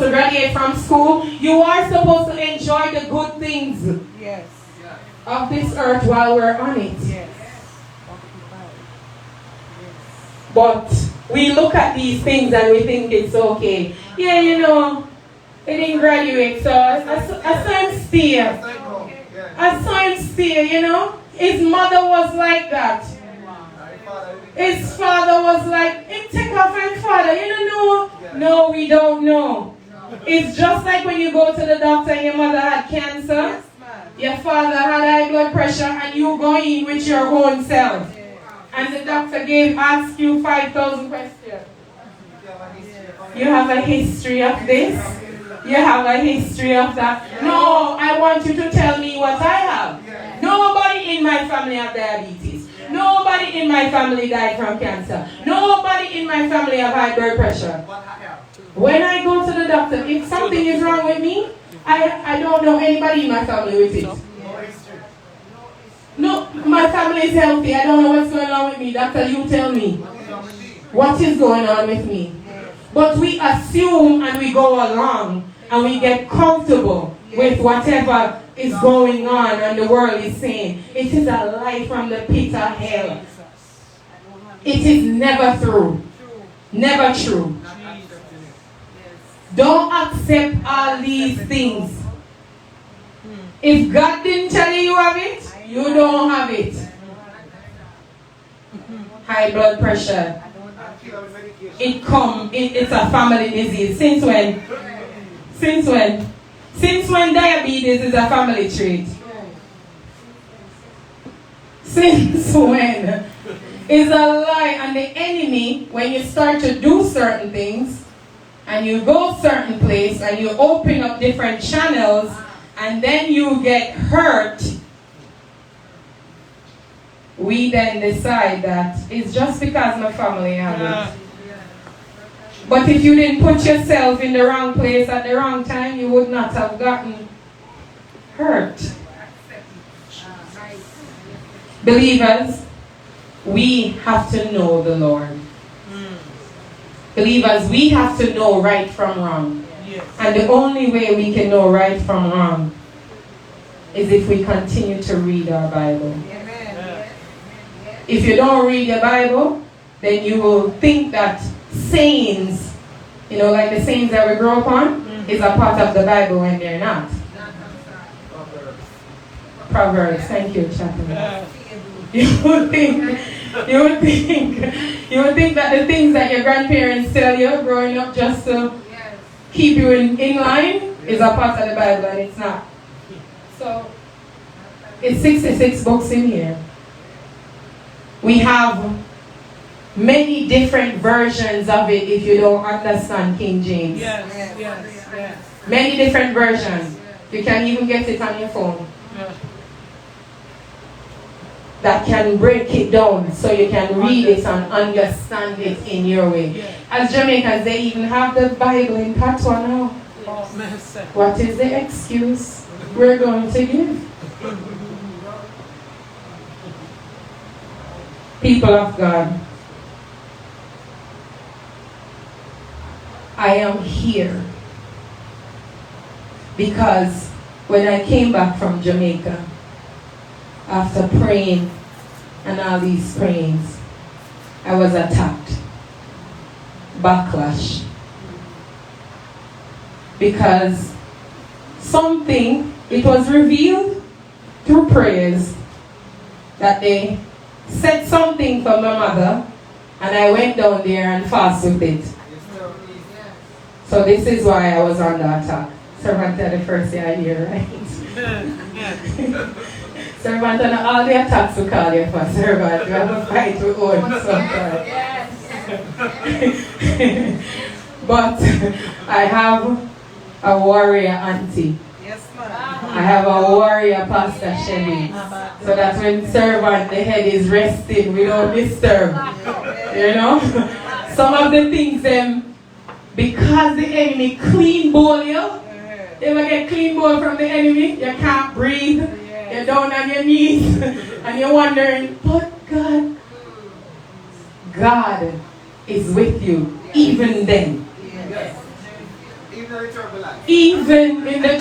to graduate from school. You are supposed to enjoy the good things of this earth while we're on it. But we look at these things and we think it's okay. Yeah, you know, he didn't graduate, so I saw him steer. I saw him steer, you know. His mother was like that. His father was like, him take off his father. You don't know? No, we don't know. It's just like when you go to the doctor and your mother had cancer. Your father had high blood pressure and you go in with your own self. And the doctor asked you 5,000 questions. You have a history of this? You have a history of that? No, I want you to tell me what I have. Nobody in my family have diabetes. Nobody in my family died from cancer. Nobody in my family have high blood pressure. When I go to the doctor, if something is wrong with me, I don't know anybody in my family with it. No, my family is healthy. I don't know what's going on with me. Doctor, you tell me. What is going on with me? But we assume and we go along and we get comfortable with whatever is going on and the world is saying. It is a lie from the pit of hell. It is never true. Never true. Don't accept all these things. If God didn't tell you you have it, you don't have it. High blood pressure. It's a family disease. Since when? Since when? Since when diabetes is a family trait? Since when? It's a lie. And the enemy, when you start to do certain things, and you go certain place, and you open up different channels, and then you get hurt, we then decide that it's just because my family have it. But if you didn't put yourself in the wrong place at the wrong time, you would not have gotten hurt. Believers, we have to know the Lord. Believers, we have to know right from wrong. And the only way we can know right from wrong is if we continue to read our Bible. If you don't read the Bible, then you will think that sayings, you know, like the sayings that we grow up on, is a part of the Bible when they're not. Proverbs, thank you, Chaplain. You would think that the things that your grandparents tell you growing up just to keep you in line is a part of the Bible, and it's not. So, it's 66 books in here. We have many different versions of it if you don't understand King James. Yes. Many different versions. You can even get it on your phone. That can break it down so you can read it and understand it in your way. As Jamaicans, they even have the Bible in patois now. What is the excuse we're going to give? People of God, I am here because when I came back from Jamaica, after praying and all these prayings, I was attacked. Backlash. Because it was revealed through prayers that they said something from my mother, and I went down there and fasted with it. So this is why I was under attack. Servant the first day I hear, right? Servant and all the attacks we call you for servant. You have a fight with own sometimes. But I have a warrior auntie. I have a warrior Pastor Shelly. So that when servant the head is resting, we don't disturb. You know? Some of the things because the enemy clean bowl you. You ever get clean bowl from the enemy? You can't breathe. You're down on your knees. And you're wondering, but God is with you even then. Even in the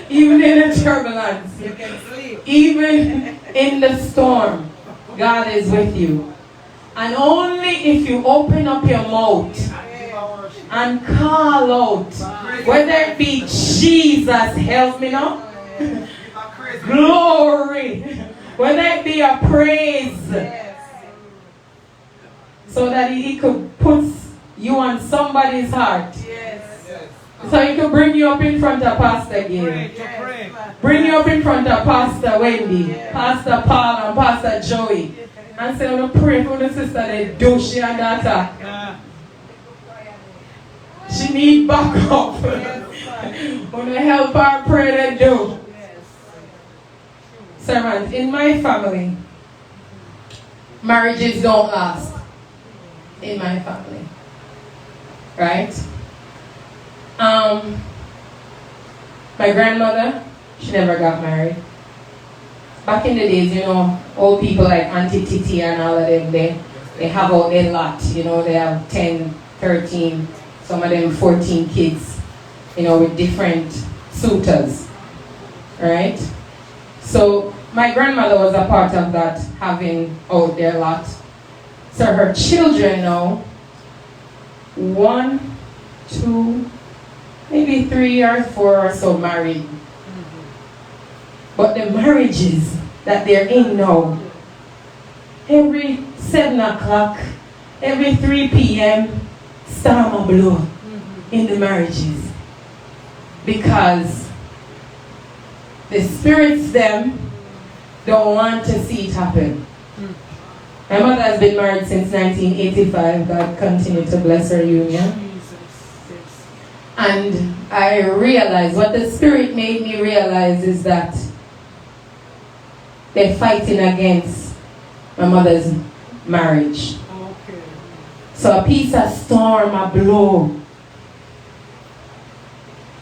even in the turbulence, You can sleep. even in the storm, God is with you. And only if you open up your mouth and call out, whether it be Jesus, help me now, glory, whether it be a praise, so that he could put you on somebody's heart. So he could bring you up in front of Pastor Gail, bring you up in front of Pastor Wendy, Pastor Paul and Pastor Joey, and say, I'm going to pray for the sister they do she and that. She need backup. I'm going to help her pray they do. Servant, in my family, marriages don't last. In my family. Right? My grandmother, she never got married. Back in the days, you know, old people like Auntie Titi and all of them, they have out their lot, you know, they have 10, 13, some of them 14 kids, you know, with different suitors. Right? So my grandmother was a part of that, having out their lot. So her children now, 1, 2, maybe 3 or 4 or so married. But the marriages that they're in now, every 7 o'clock, every 3 p.m., storm a blow in the marriages. Because the spirits them don't want to see it happen. My mother has been married since 1985. God continue to bless her union. And I realized, what the Spirit made me realize is that they're fighting against my mother's marriage. Okay. So a piece of storm, a blow.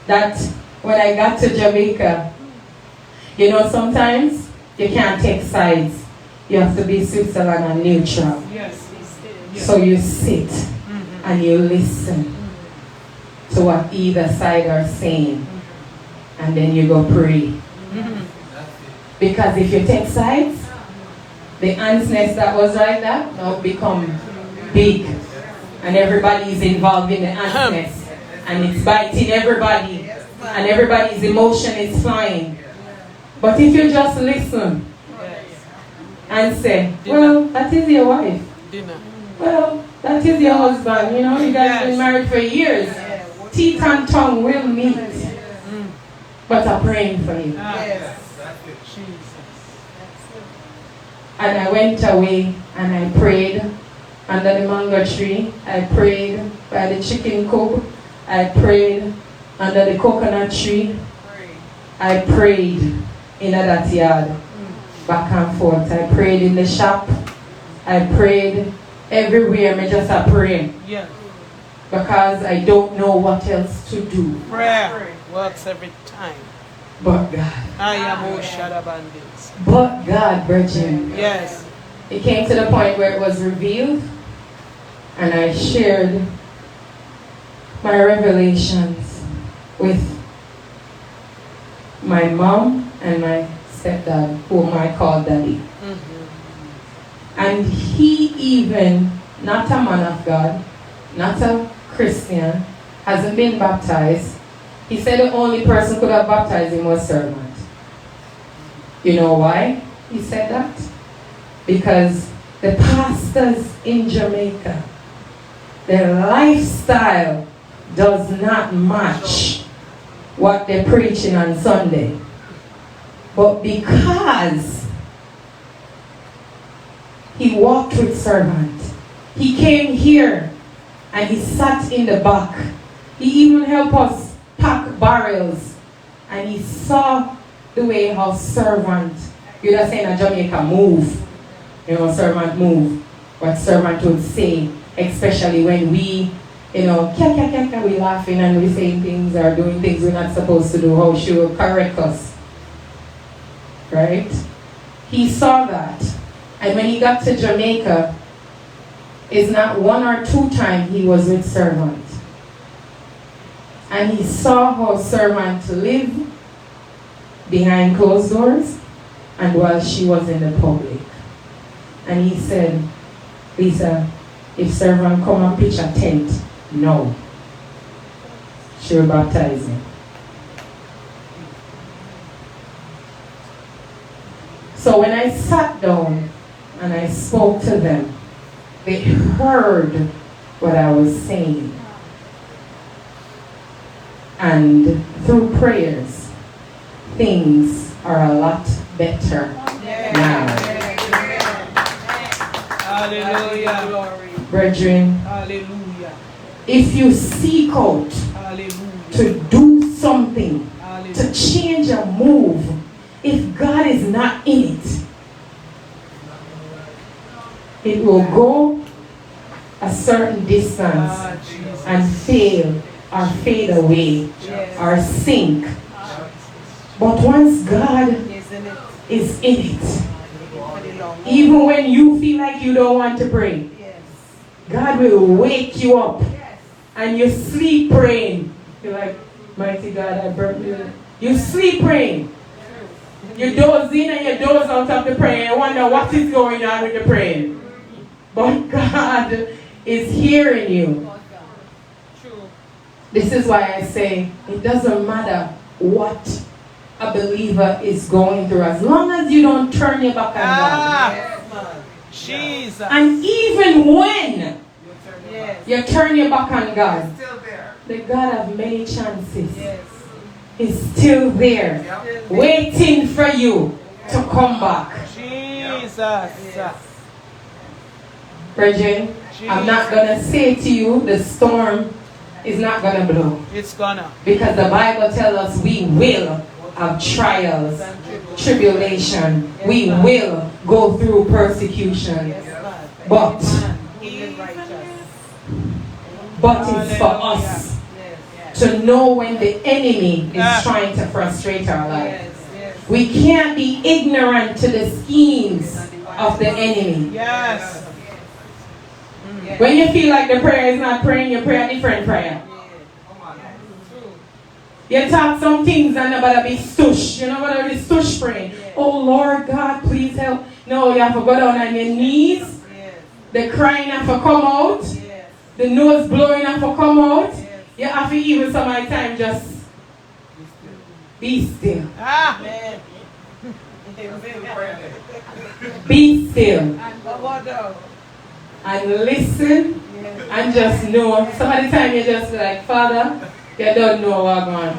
That when I got to Jamaica, you know, sometimes you can't take sides. You have to be Switzerland and neutral. Yes. So you sit and you listen to what either side are saying. And then you go pray. Because if you take sides, the ants nest that was like that now become big. And everybody is involved in the ants nest. And it's biting everybody. And everybody's emotion is flying. But if you just listen and say, well, that is your wife. Well, that is your husband. You know, you guys have been married for years. Teeth and tongue will meet. But I'm praying for you. And I went away and I prayed under the mango tree. I prayed by the chicken coop. I prayed under the coconut tree. I prayed in that yard. Back and forth. I prayed in the shop. I prayed everywhere. I just a pray. Yes. Because I don't know what else to do. Prayer works every time. But God. I am Oshada Bandits. But God, Virgin. Yes. It came to the point where it was revealed. And I shared my revelations with my mom and my stepdad, whom I call Daddy. And he even, not a man of God, not a Christian, hasn't been baptized. He said the only person who could have baptized him was servant. You know why he said that? Because the pastors in Jamaica, their lifestyle does not match what they're preaching on Sunday. But because he walked with servant, he came here and he sat in the back. He even helped us pack barrels. And he saw the way how servant, you'd have said in Jamaica, move. You know, servant move. What servant would say, especially when we, you know, we laughing and we saying things or doing things we're not supposed to do, how she will correct us. Right? He saw that. And when he got to Jamaica, it's not 1 or 2 times he was with servant. And he saw how servant lived behind closed doors and while she was in the public. And he said, Lisa, if servant come and pitch a tent, no. She will baptize him. So when I sat down and I spoke to them, they heard what I was saying. And through prayers, things are a lot better now. Hallelujah. Brethren, Hallelujah. if you seek out Hallelujah. to do something, to Hallelujah. change a move, if God is not in it, it will go a certain distance Jesus. and fail or fade away Yes. or sink. But once God Isn't it? is in it, For the long even when you feel like you don't want to pray, Yes. God will wake you up Yes. and you sleep praying. You're like, mighty God, I burnt you. You sleep praying. You doze in and you doze out of the prayer. You wonder what is going on with the praying. But God is hearing you. True. This is why I say it doesn't matter what a believer is going through, as long as you don't turn your back on God. Yes, man. Jesus. And even when Yes. you turn your back on God, Still there. the God of many chances Yes. is still there, waiting for you to come back. Jesus. Brethren, I'm not going to say to you the storm is not going to blow. It's gonna. Because the Bible tells us we will have trials, tribulation. We will go through persecution. Yes, man. But Even righteous. it's for us Yes. to know when the enemy is Ah. trying to frustrate our life. Yes. Yes. We can't be ignorant to the schemes of the enemy. Yes. When you feel like the prayer is not praying, you pray a different prayer. You talk some things and nobody be stush. You know what I be stush praying? Oh Lord God, please help. No, you have to go down on your knees. Yes. The crying have to come out. Yes. The nose blowing have to come out. Yes. You have to even some of the time just be still. Ah. Man. Be still. And what though? And listen Yes. and just know. Some of the time you just be like, Father, you don't know what I'm on.